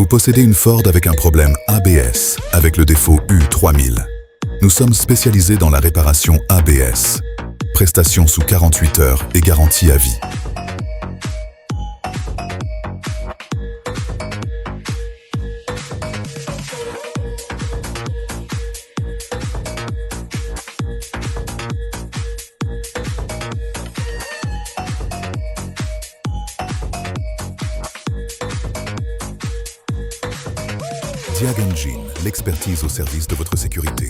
Vous possédez une Ford avec un problème ABS, avec le défaut U3000. Nous sommes spécialisés dans la réparation ABS. Prestation sous 48 heures et garantie à vie. Diag Engine, l'expertise au service de votre sécurité.